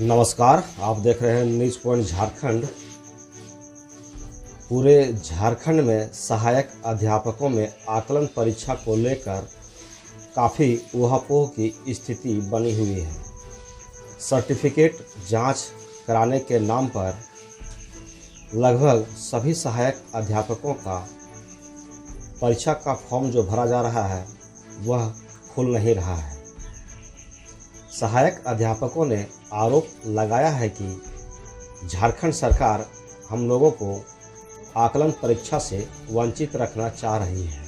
नमस्कार, आप देख रहे हैं न्यूज़ पॉइंट झारखंड। पूरे झारखंड में सहायक अध्यापकों में आकलन परीक्षा को लेकर काफ़ी ऊहापोह की स्थिति बनी हुई है। सर्टिफिकेट जांच कराने के नाम पर लगभग सभी सहायक अध्यापकों का परीक्षा का फॉर्म जो भरा जा रहा है वह खुल नहीं रहा है। सहायक अध्यापकों ने आरोप लगाया है कि झारखंड सरकार हम लोगों को आकलन परीक्षा से वंचित रखना चाह रही है।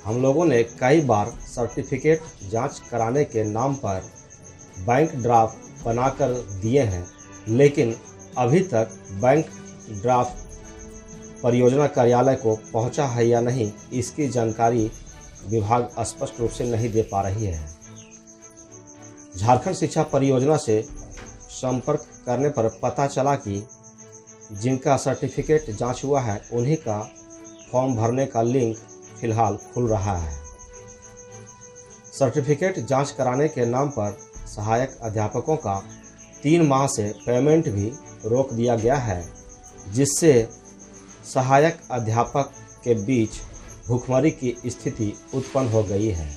हम लोगों ने कई बार सर्टिफिकेट जांच कराने के नाम पर बैंक ड्राफ्ट बनाकर दिए हैं, लेकिन अभी तक बैंक ड्राफ्ट परियोजना कार्यालय को पहुंचा है या नहीं, इसकी जानकारी विभाग स्पष्ट रूप से नहीं दे पा रही है। झारखंड शिक्षा परियोजना से संपर्क करने पर पता चला कि जिनका सर्टिफिकेट जांच हुआ है उन्हीं का फॉर्म भरने का लिंक फिलहाल खुल रहा है। सर्टिफिकेट जांच कराने के नाम पर सहायक अध्यापकों का 3 माह से पेमेंट भी रोक दिया गया है, जिससे सहायक अध्यापक के बीच भुखमरी की स्थिति उत्पन्न हो गई है।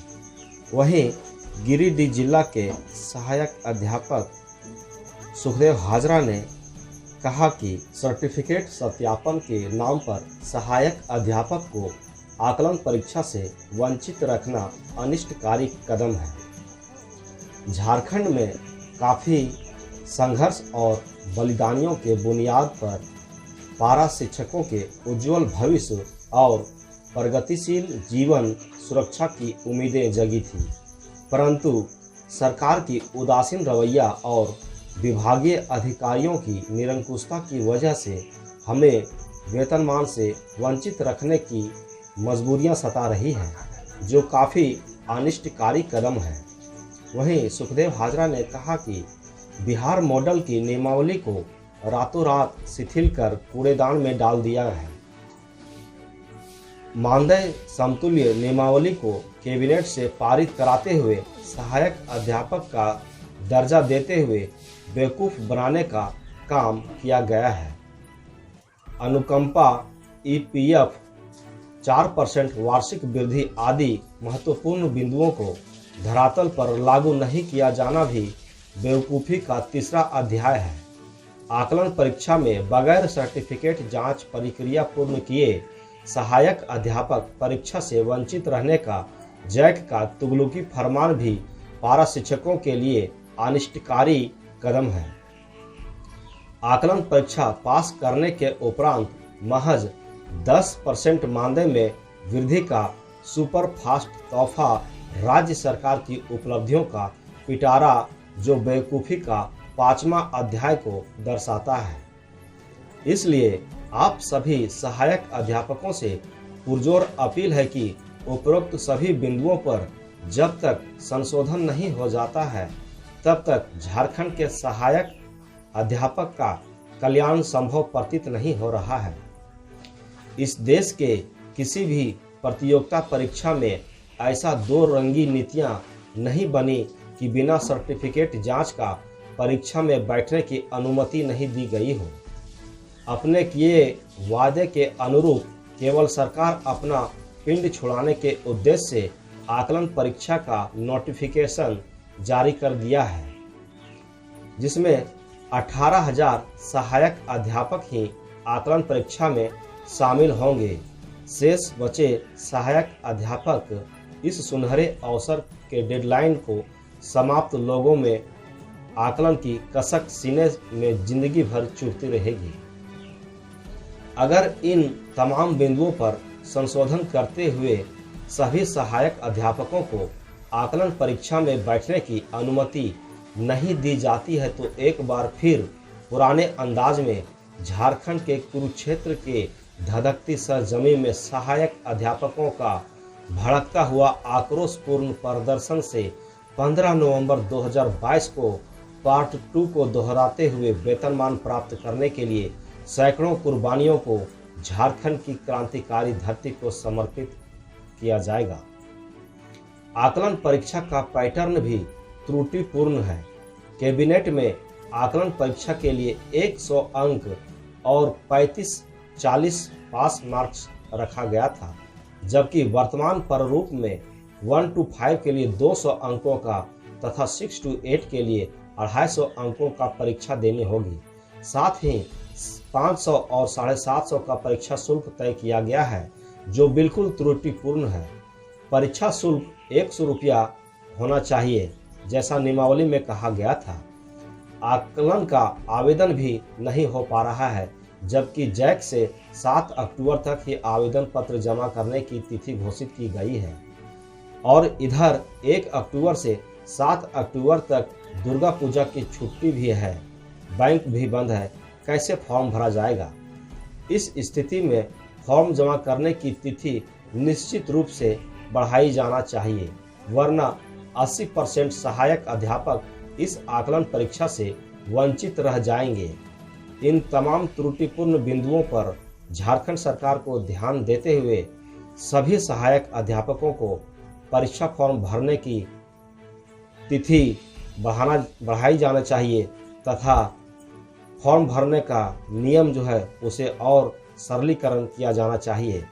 वहीं गिरिडीह जिला के सहायक अध्यापक सुखदेव हाजरा ने कहा कि सर्टिफिकेट सत्यापन के नाम पर सहायक अध्यापक को आकलन परीक्षा से वंचित रखना अनिष्टकारी कदम है। झारखंड में काफ़ी संघर्ष और बलिदानियों के बुनियाद पर पारा शिक्षकों के उज्जवल भविष्य और प्रगतिशील जीवन सुरक्षा की उम्मीदें जगी थी, परंतु सरकार की उदासीन रवैया और विभागीय अधिकारियों की निरंकुशता की वजह से हमें वेतनमान से वंचित रखने की मजबूरियां सता रही हैं, जो काफ़ी अनिष्टकारी कदम है। वहीं सुखदेव हाजरा ने कहा कि बिहार मॉडल की नियमावली को रातों रात शिथिल कर कूड़ेदान में डाल दिया है। मानदेय समतुल्य नियमावली को कैबिनेट से पारित कराते हुए सहायक अध्यापक का दर्जा देते हुए बेवकूफ़ बनाने का काम किया गया है। अनुकंपा, ईपीएफ, 4% वार्षिक वृद्धि आदि महत्वपूर्ण बिंदुओं को धरातल पर लागू नहीं किया जाना भी बेवकूफ़ी का तीसरा अध्याय है। आकलन परीक्षा में बगैर सर्टिफिकेट जांच प्रक्रिया पूर्ण किए सहायक अध्यापक परीक्षा से वंचित रहने का जैक का तुगलकी फरमान भी पारा शिक्षकों के लिए अनिष्टकारी कदम है। आकलन परीक्षा पास करने के उपरांत महज 10% मानदेय में वृद्धि का सुपर फास्ट तोहफा राज्य सरकार की उपलब्धियों का पिटारा, जो बेवकूफ़ी का 5वां अध्याय को दर्शाता है। इसलिए आप सभी सहायक अध्यापकों से पुरजोर अपील है कि उपरोक्त सभी बिंदुओं पर जब तक संशोधन नहीं हो जाता है, तब तक झारखंड के सहायक अध्यापक का कल्याण संभव प्रतीत नहीं हो रहा है। इस देश के किसी भी प्रतियोगिता परीक्षा में ऐसा दो रंगी नीतियां नहीं बनी कि बिना सर्टिफिकेट जांच का परीक्षा में बैठने की अनुमति नहीं दी गई हो। अपने किए वादे के अनुरूप केवल सरकार अपना पिंड छुड़ाने के उद्देश्य से आकलन परीक्षा का नोटिफिकेशन जारी कर दिया है, जिसमें 18,000 सहायक अध्यापक ही आकलन परीक्षा में शामिल होंगे। शेष बचे सहायक अध्यापक इस सुनहरे अवसर के डेडलाइन को समाप्त लोगों में आकलन की कसक सीने में जिंदगी भर चुभती रहेगी। अगर इन तमाम बिंदुओं पर संशोधन करते हुए सभी सहायक अध्यापकों को आकलन परीक्षा में बैठने की अनुमति नहीं दी जाती है, तो एक बार फिर पुराने अंदाज में झारखंड के कुरुक्षेत्र के धधकती सरजमीन में सहायक अध्यापकों का भड़कता हुआ आक्रोशपूर्ण प्रदर्शन से 15 नवंबर 2022 को पार्ट 2 को दोहराते हुए वेतनमान प्राप्त करने के लिए सैकड़ों कुर्बानियों को झारखंड की क्रांतिकारी धरती को समर्पित किया जाएगा। आकलन परीक्षा का पैटर्न भी त्रुटिपूर्ण है। कैबिनेट में आकलन परीक्षा के लिए 100 अंक और 35-40 पास मार्क्स रखा गया था, जबकि वर्तमान प्रारूप में 1 to 5 के लिए 200 अंकों का तथा 6 to 8 के लिए 250 अंकों का परीक्षा देनी होगी। साथ ही 500 और 750 का परीक्षा शुल्क तय किया गया है, जो बिल्कुल त्रुटिपूर्ण है। परीक्षा शुल्क 100 रुपया होना चाहिए, जैसा नियमावली में कहा गया था। आकलन का आवेदन भी नहीं हो पा रहा है, जबकि जैक से 7 अक्टूबर तक ही आवेदन पत्र जमा करने की तिथि घोषित की गई है और इधर 1 अक्टूबर से 7 अक्टूबर तक दुर्गा पूजा की छुट्टी भी है, बैंक भी बंद है। कैसे फॉर्म भरा जाएगा? इस स्थिति में फॉर्म जमा करने की तिथि निश्चित रूप से बढ़ाई जाना चाहिए, वरना 80% सहायक अध्यापक इस आकलन परीक्षा से वंचित रह जाएंगे। इन तमाम त्रुटिपूर्ण बिंदुओं पर झारखंड सरकार को ध्यान देते हुए सभी सहायक अध्यापकों को परीक्षा फॉर्म भरने की तिथि बढ़ाई जाना चाहिए तथा फॉर्म भरने का नियम जो है उसे और सरलीकरण किया जाना चाहिए।